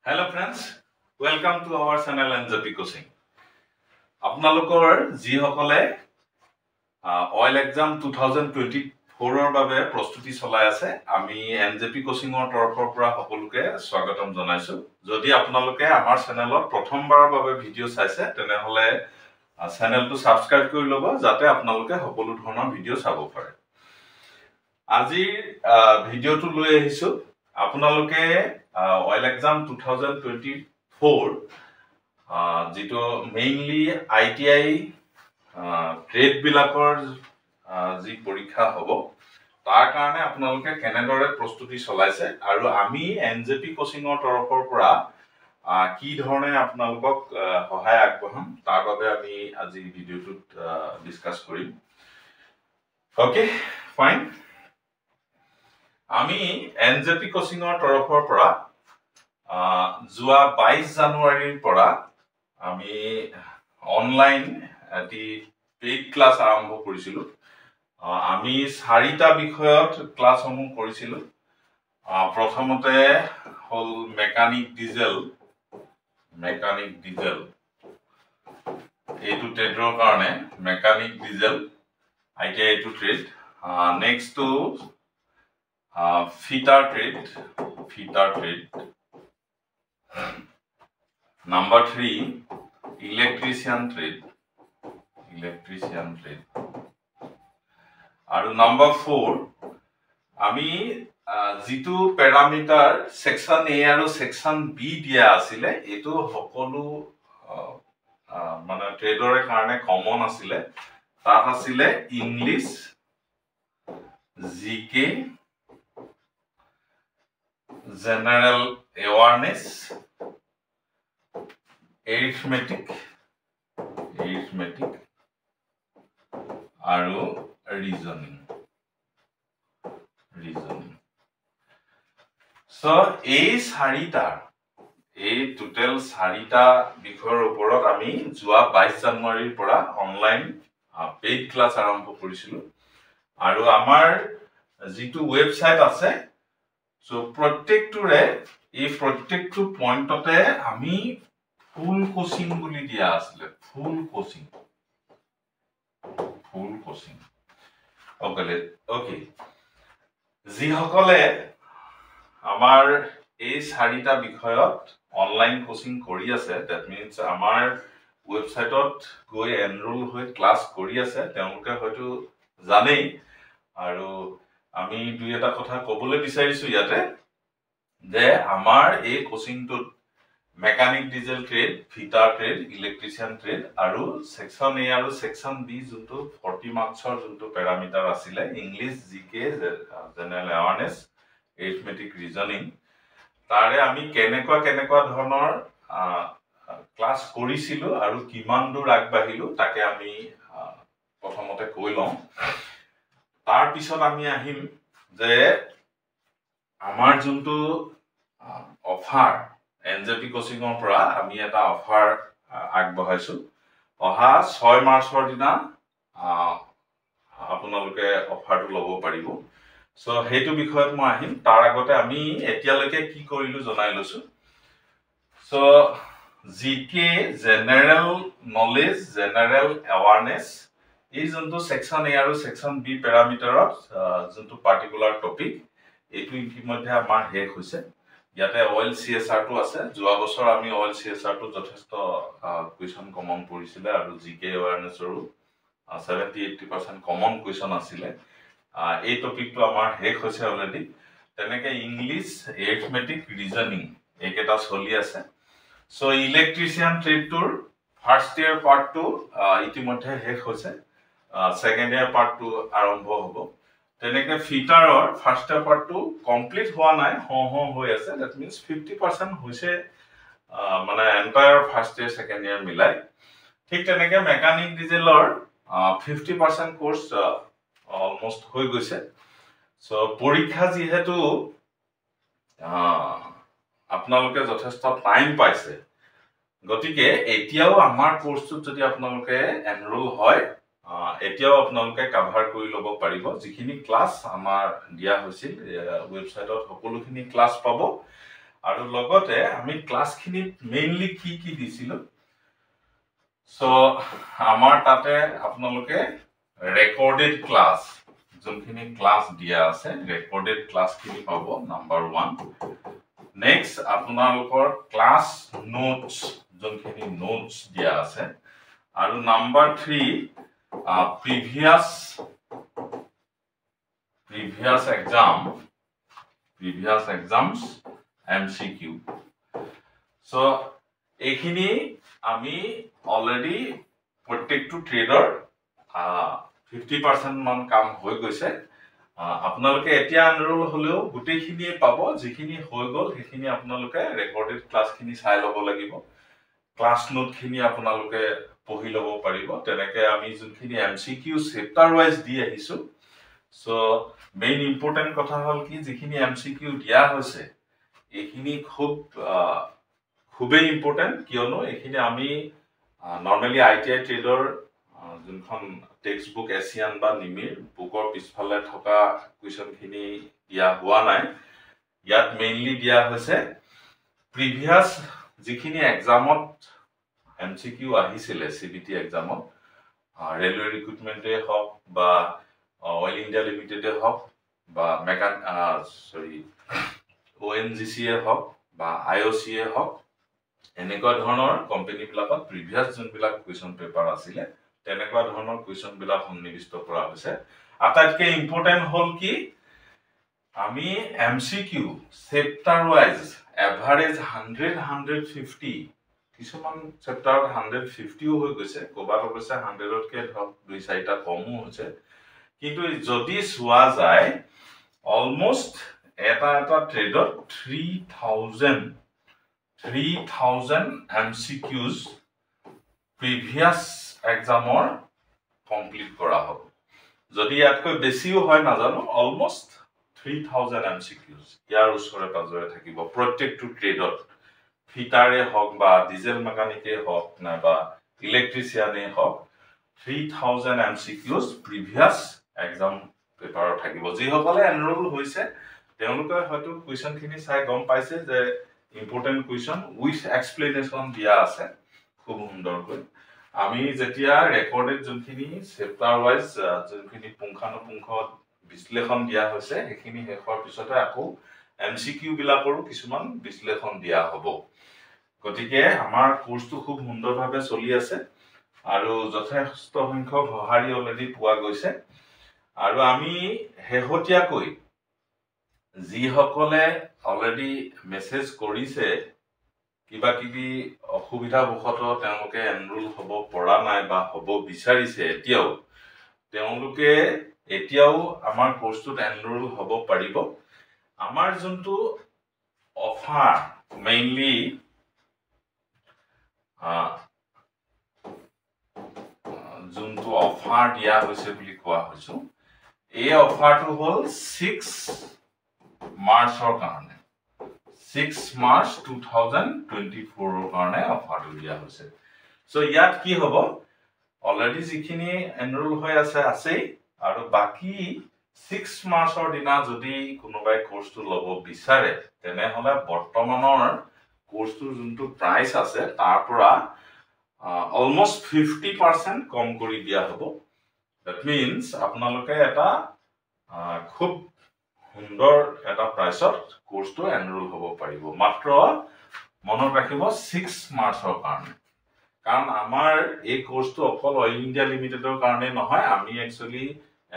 Hello friends, welcome to our channel NJP Coaching. আপোনালোকৰ যিসকলে oil exam 2024 বাবে প্ৰস্তুতি চলাই আছে আমি NJP কোচিংৰ তৰফৰ পৰা সকলোকে স্বাগতম জনাইছো। যদি আপোনালোকে আমাৰ চেনেলত প্ৰথমবাৰৰ বাবে ভিডিঅ' চাইছে তেনেহলে চেনেলটো সাবস্ক্ৰাইব কৰি ল'ব যাতে আপোনালোকে সকলো ধৰণৰ ভিডিঅ' চাব পাৰে। আজি ভিডিঅ'টো লৈ আহিছো আপোনালোকে অইল এক্সাম 2024 যেটো মেইনলি ITI গ্ৰেড বিলাকৰ যি পৰীক্ষা হ'ব তাৰ কাৰণে আপোনালোকে কেনেদৰে প্ৰস্তুতি চলাইছে আৰু আমি NJP কোচিংৰ তৰফৰ পৰা কি ধৰণে আপোনালোকক সহায় আগবঢ়াম তাৰ বাবে আমি আজি ভিডিঅ'টোত ডিসকাস কৰিম। Okay fine. আমি NJP কোচিংৰ তৰফৰ পৰা যোৱা 22 জানুৱাৰীৰ পৰা আমি অনলাইন এটি পেইড ক্লাস আৰম্ভ কৰিছিলো। আমি 4টা বিষয়ত ক্লাসসমূহ কৰিছিলো। প্ৰথমতে হল মেকানিক ডিজেল এইটো ট্ৰেডৰ কাৰণে mechanic diesel ITI two trade. Next two fitter trade Number 3 electrician trade আৰু number 4 আমি যেটো প্যাৰামিটাৰ সেকশন A আৰু সেকশন B দিয়া আছিলে এটো সকলো মানে ট্ৰেডৰ কাৰণে কমন আছিলে। তাত আছিলে English GK general awareness arithmetic আৰু reasoning so এই টোটাল 4টা বিষয়ৰ ওপৰত আমি যোৱা 22 জানুৱাৰীৰ পৰা অনলাইন পেইড ক্লাস আৰম্ভ কৰিছিলো আৰু আমাৰ যেটো ওয়েবসাইট আছে সো প্ৰত্যেকটো পইণ্টতে আমি ফুল কোচিং বুলি দিয়া আছিল। ফুল কোচিং ওকে যিসকলে আমাৰ এই 4টা বিষয়ত অনলাইন কোচিং কৰি আছে দ্যাট মিন্স আমাৰ ওয়েবসাইটত গৈ এনৰোল হৈ ক্লাস কৰি আছে তেওঁলোকে হয়তো জানেই আৰু আমি দুই এটা কথা ক'বলৈ বিচাৰিছো ইয়াতে যে আমাৰ এই কোচিংটোত mechanic diesel trade fitter trade electrician trade আৰু সেকশন A আৰু সেকশন B যোনটো 40 মাৰ্কছৰ যোনটো প্যাৰামিটাৰ আছিলে English GK general awareness arithmetic reasoning তাৰে আমি কেনেকুৱা ধৰণৰ ক্লাস কৰিছিলো আৰু কিমান দূৰ আগবাঢ়িলো তাকে আমি প্ৰথমতে কৈ লওঁ। তাৰ পিছত আমি আহিম যে আমাৰ যোনটো অফাৰ NJP কোচিংৰ পৰা আমি এটা অফাৰ আগবঢ়াইছো। অহা 6 মাৰ্চৰ দিনা আপোনালোকে অফাৰটো ল'ব পাৰিব। সো হেতু বিষয়ত মই আহিম। তাৰ আগতে আমি এতিয়ালৈকে কি কৰিলো জনাই লৈছো। So GK general knowledge general awareness এই যোনটো সেকশন A আৰু সেকশন B প্যাৰামিটাৰত যোনটো পাৰ্টিকুলাৰ টপিক এইটো ইতিমধ্যে আমাৰ শেষ হৈছে। ইয়াতে অইল CSR টো আছে। যোৱা বছৰ আমি অইল CSR টো যথেষ্ট কুৱেশ্যন কমন পৰিছিলে আৰু GK এৱাৰনেছৰো 70-80% কমন কুৱেশ্যন আছিলে। এই টপিকটো আমাৰ শেষ হৈছে অলৰেডি। তেনেকে ইংলিশ arithmetic reasoning এইকেইটা চলি আছে। সো ইলেক্ট্ৰিচিয়ান ট্ৰেডটোৰ ফাৰ্স্ট ইয়াৰ পাৰ্টটো ইতিমধ্যে শেষ হৈছে। সেকেন্ড ইয়াৰ পাৰ্টটো আৰম্ভ হ'ব। তেনেকে ফিটাৰৰ ফাৰ্স্ট ইয়াৰ পাৰ্টটো কমপ্লিট হোৱা নাই হৈ আছে। দ্যাট মিন্স 50% হৈছে মানে এন্টায়াৰ ফাৰ্স্ট ইয়াৰ সেকেন্ড ইয়াৰ মিলাই। ঠিক তেনেকে মেকানিক ডিজেলৰ 50% কোৰ্স অলমোস্ট হৈ গৈছে। সো পৰীক্ষা যেহেতু আপোনালোকে যথেষ্ট টাইম পাইছে গতিকে এতিয়াও আমাৰ কোৰ্সটোত যদি আপোনালোকে এনৰোল হয় এতিয়াও আপোনালোকে কভাৰ কৰি ল'ব পাৰিব। যিখিনি ক্লাস আমাৰ দিয়া হৈছিল ওয়েবসাইটত সকলোখিনি ক্লাস পাব আৰু লগতে আমি ক্লাছখিনিত মেইনলি কি দিছিলো সো আমাৰ তাতে আপোনালোকে ৰেকৰ্ডেড ক্লাছ যোনখিনি ক্লাছ দিয়া আছে ৰেকৰ্ডেড ক্লাছখিনি পাব নাম্বাৰ 1 নেক্সট আপোনালোকৰ ক্লাছ নোটছ যোনখিনি নোটছ দিয়া আছে আৰু number 3 previous exams MCQ so এইখিনি আমি অলৰেডি প্ৰত্যেকটো ট্ৰেডৰ 50% মান কাম হৈ গৈছে আপোনালোকে এতিয়া এনৰোল হলেও গুটেইখিনিয়ে পাব যিখিনি হৈ গল সেইখিনি আপোনালোকে ৰেকৰ্ডেড ক্লাছখিনি চাই ল'ব লাগিব ক্লাছ নোটখিনি আপোনালোকে পঢ়ি ল'ব পাৰিব তেনেকৈ আমি যোনখিনি MCQ চেপ্টাৰ ওয়াইজ দি আহিছো সো মেইন ইম্পৰ্টেন্ট কথা হল কি যিখিনি MCQ দিয়া হৈছে এইখিনি খুবেই ইম্পৰ্টেন্ট কিয়নো এইখিনি আমি নৰ্মেলি ITI ট্ৰেডৰ যোনখন টেক্সট বুক এছিয়ান বা নিমিৰ বুকৰ পিছফালে থকা কুৱেশ্যনখিনি দিয়া হোৱা নাই ইয়াত মেইনলি দিয়া হৈছে প্ৰিভিয়াছ যিখিনি এক্সামত MCQ আহিছিলে CBT এক্সামত ৰেলৱে ৰিক্ৰুটমেণ্টে হওক বা অইল ইণ্ডিয়া লিমিটেডে হওক বা ONGC এ হওক বা IOC এ হওক এনেকুৱা ধৰণৰ কোম্পানীবিলাকত প্ৰিভিয়াছ যোনবিলাক কুৱেশ্যন পেপাৰ আছিলে তেনেকুৱা ধৰণৰ কুৱেশ্যনবিলাক সন্নিৱিষ্ট কৰা হৈছে আটাইতকৈ ইম্পৰ্টেন্ট হল কি আমি MCQ চেপ্টাৰ ওয়াইজ এভাৰেজ 100-150 কিছুমান চেপ্টাৰত 150ও হৈ গৈছে ক'বাত অৱশ্যে 100তকৈ ধৰক 2-4টা কমো হৈছে কিন্তু যদি চোৱা যায় অলমোষ্ট এটা ট্ৰেডত 3000 MCQs প্ৰিভিয়াছ এক্সামৰ কমপ্লিট কৰা হ'ব যদি ইয়াতকৈ বেছিও হয় নাজানো অলমোষ্ট 3000 MCQs ইয়াৰ ওচৰে পাজৰে থাকিব প্ৰত্যেকটো ট্ৰেডত ফিটাৰে হওক বা ডিজেল মেকানিকে হওক নাইবা ইলেক্ট্ৰিচিয়ানে হওক 3000 MCQs প্ৰিভিয়াছ এক্সাম পেপাৰত থাকিব যিসকলে এনৰোল হৈছে তেওঁলোকে হয়তো কুৱেশ্যনখিনি চাই গম পাইছে যে ইম্পৰ্টেন্ট কুৱেশ্যন উইথ এক্সপ্লেনেশ্যন দিয়া আছে খুব সুন্দৰকৈ আমি যেতিয়া ৰেকৰ্ডেড যোনখিনি চেপ্টাৰ ওয়াইজ যোনখিনি পুংখানুপুংখ বিশ্লেষণ দিয়া হৈছে সেইখিনি শেষৰ পিছতে আকৌ MCQ বিলাকৰো কিছুমান বিশ্লেষণ দিয়া হ'ব গতিকে আমাৰ কোৰ্সটো খুব সুন্দৰভাৱে চলি আছে আৰু যথেষ্ট সংখ্যক সঁহাৰি অলৰেডি পোৱা গৈছে আৰু আমি হেহতিয়াকৈ যিসকলে অলৰেডি মেছেজ কৰিছে কিবা কিবি অসুবিধা বশতঃ তেওঁলোকে এনৰোল হ'ব পৰা নাই বা হ'ব বিচাৰিছে তেওঁলোকে এতিয়াও আমাৰ কোৰ্সটোত এনৰোল হ'ব পাৰিব আমাৰ যোনটো অফাৰ মেইনলি যোনটো অফাৰ দিয়া হৈছে বুলি কোৱা হৈছো এই অফাৰটো হ'ল 6 মাৰ্চৰ কাৰণে 6 মাৰ্চ 2024 কাৰণে অফাৰটো দিয়া হৈছে সো ইয়াত কি হ'ব অলৰেডি যিখিনি এনৰোল হৈ আছে আৰু বাকি 6 মাৰ্চৰ দিনা যদি কোনোবাই কোৰ্সটো ল'ব বিচাৰে তেনেহলে বৰ্তমানৰ কোৰ্সটোৰ যোনটো প্ৰাইস আছে তাৰ পৰা অলমোষ্ট 50% কম কৰি দিয়া হ'ব দ্যাট মিন্স আপোনালোকে এটা খুব সুন্দৰ এটা প্ৰাইসত কোৰ্সটো এনৰোল হ'ব পাৰিব মাত্ৰ মনত ৰাখিব 6 মাৰ্চৰ কাৰণে কাৰণ আমাৰ এই কোৰ্সটো অকল অইল ইণ্ডিয়া লিমিটেডৰ কাৰণে নহয় আমি একচুয়ালি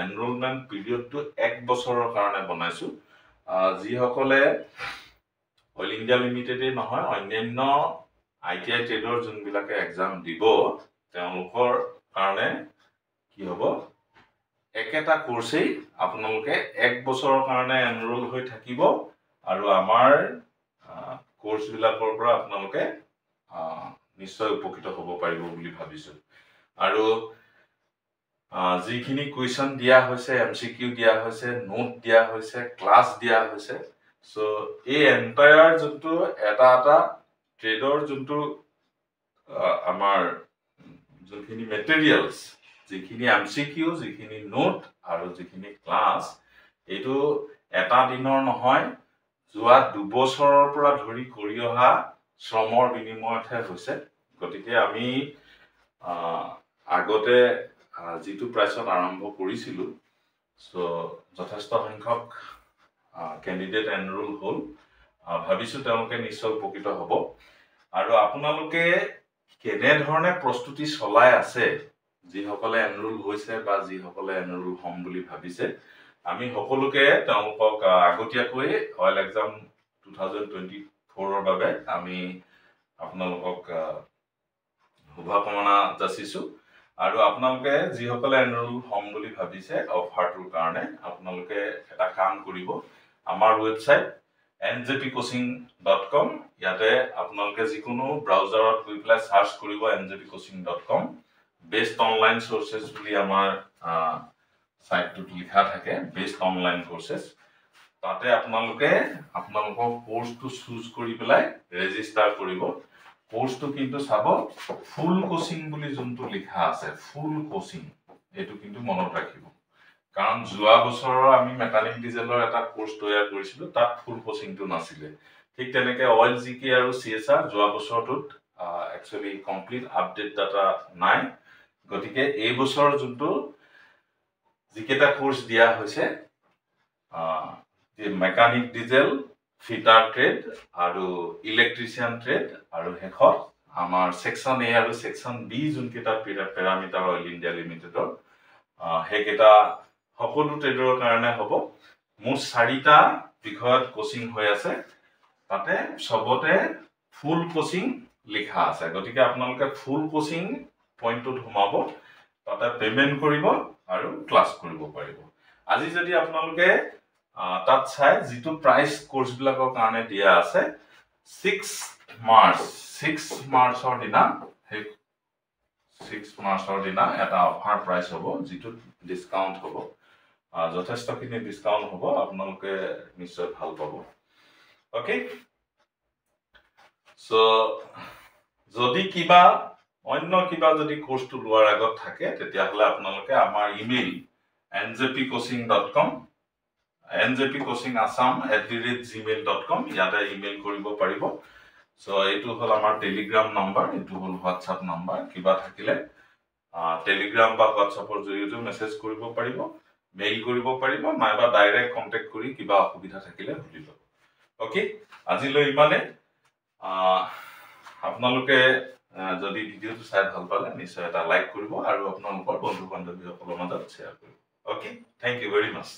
এনৰোলমেন্ট পিৰিয়ডটো 1 বছৰৰ কাৰণে বনাইছো যিসকলে অইল ইণ্ডিয়া লিমিটেডে নহয় অন্যান্য ITI ট্ৰেডৰ যোনবিলাকে এক্সাম দিব তেওঁলোকৰ কাৰণে কি হ'ব একেটা কোৰ্সেই আপোনালোকে 1 বছৰৰ কাৰণে এনৰোল হৈ থাকিব আৰু আমাৰ কোৰ্সবিলাকৰ পৰা আপোনালোকে নিশ্চয় উপকৃত হ'ব পাৰিব বুলি ভাবিছো আৰু যিখিনি কুৱেশ্যন দিয়া হৈছে MCQ দিয়া হৈছে নোট দিয়া হৈছে ক্লাছ দিয়া হৈছে সো এই এন্টায়াৰ যোনটো এটা ট্ৰেডৰ যোনটো আমাৰ যোনখিনি মেটেৰিয়েলছ যিখিনি MCQ যিখিনি নোট আৰু যিখিনি ক্লাছ এইটো এটা দিনৰ নহয় যোৱা 2 বছৰৰ পৰা ধৰি কৰি অহা শ্ৰমৰ বিনিময়তহে হৈছে গতিকে আমি আগতে যিটো প্ৰাইচত আৰম্ভ কৰিছিলোঁ সো যথেষ্ট সংখ্যক কেণ্ডিডেট এনৰোল হ'ল ভাবিছোঁ তেওঁলোকে নিশ্চয় উপকৃত হ'ব আৰু আপোনালোকে কেনেধৰণে প্ৰস্তুতি চলাই আছে যিসকলে এনৰোল হৈছে বা যিসকলে এনৰোল হ'ম বুলি ভাবিছে আমি সকলোকে তেওঁলোকক আগতীয়াকৈ অইল এক্সাম 2024 ৰ বাবে আমি আপোনালোকক শুভকামনা যাচিছোঁ আৰু আপোনালোকে যিসকলে এনৰোল হ'ম বুলি ভাবিছে অফাৰটোৰ কাৰণে আপোনালোকে এটা কাম কৰিব আমাৰ ৱেবছাইট njpcoaching.com ইয়াতে আপোনালোকে যিকোনো ব্ৰাউজাৰত গৈ পেলাই সাৰ্চ কৰিব njpcoaching.com বেস্ট অনলাইন সোৰ্সেস বুলি আমাৰ সাইটটোত লিখা থাকে বেস্ট অনলাইন কোৰ্সেস তাতে আপোনালোকে আপোনালোকৰ কোৰ্সটো চুজ কৰি পেলাই ৰেজিষ্টাৰ কৰিব কোর্সটো কিন্তু চাব ফুল কোচিং বুলি যোনটো লিখা আছে ফুল কোচিং এটো কিন্তু মনত ৰাখিব কাৰণ যোৱা বছৰৰ আমি মেকানিক ডিজেলৰ এটা কোৰ্স তৈয়াৰ কৰিছিলো তাত ফুল কোচিংটো নাছিলে ঠিক তেনেকে অইল জিকে আৰু সিএসআৰ যোৱা বছৰটোত একচুয়ালি কমপ্লিট আপডেট ডাটা নাই গতিকে এই বছৰ যোনটো জিকেটা কোৰ্স দিয়া হৈছে মেকানিক ডিজেল ফিটাৰ ট্ৰেড আৰু ইলেক্ট্ৰিচিয়ান ট্ৰেড আৰু হেখৰ আমাৰ সেকশন এ আৰু সেকশন বি যোনকেইটা পেৰামিটাৰ অইল ইণ্ডিয়া লিমিটেডৰ হেকেটা সকলো ট্ৰেডৰৰ কাৰণে হ'ব মোৰ 4টা বিষয়ত কোচিং হৈ আছে তাতে সবতে ফুল কোচিং লিখা আছে গতিকে আপোনালোকে ফুল কোচিং পইণ্টত সোমাব তাতে পেমেন্ট কৰিব আৰু ক্লাস কৰিব পাৰিব আজি যদি আপোনালোকে তাত চাই যিটো প্ৰাইস কোৰ্স বিলাকৰ কাৰণে দিয়া আছে 6 মাৰ্চৰ দিনা 6 মাৰ্চৰ দিনা এটা অফাৰ প্ৰাইস হ'ব যিটো ডিসকাউন্ট হ'ব যথেষ্টখিনি ডিসকাউন্ট হ'ব আপোনালোকে নিশ্চয় ভাল পাব ওকে সো যদি কিবা অন্য কিবা যদি কোর্সটো লোৱাৰ আগত থাকে তেতিয়া হলে আপোনালোকে আমাৰ ইমেইল njpcoaching.com njpcoachingassam@gmail.com ইয়াতে ইমেইল কৰিব পাৰিব সো এইটো হল আমাৰ টেলিগ্ৰাম নম্বৰ এইটো হল হোৱাটসঅ্যাপ নম্বৰ কিবা থাকিলে টেলিগ্ৰাম বা হোৱাটসঅ্যাপৰ জৰিয়তে মেসেজ কৰিব পাৰিব মেইল কৰিব পাৰিব নাইবা ডাইৰেক্ট কন্টাক্ট কৰি কিবা অসুবিধা থাকিলে সুধিব ওকে আজিলৈ ইমানে আপোনালোকে যদি ভিডিওটো চাই ভাল পালে নিশ্চয় এটা লাইক কৰিব আৰু আপোনালোকৰ বন্ধু বান্ধৱীসকলৰ মাজত শ্বেয়াৰ কৰিব okay thank you very mass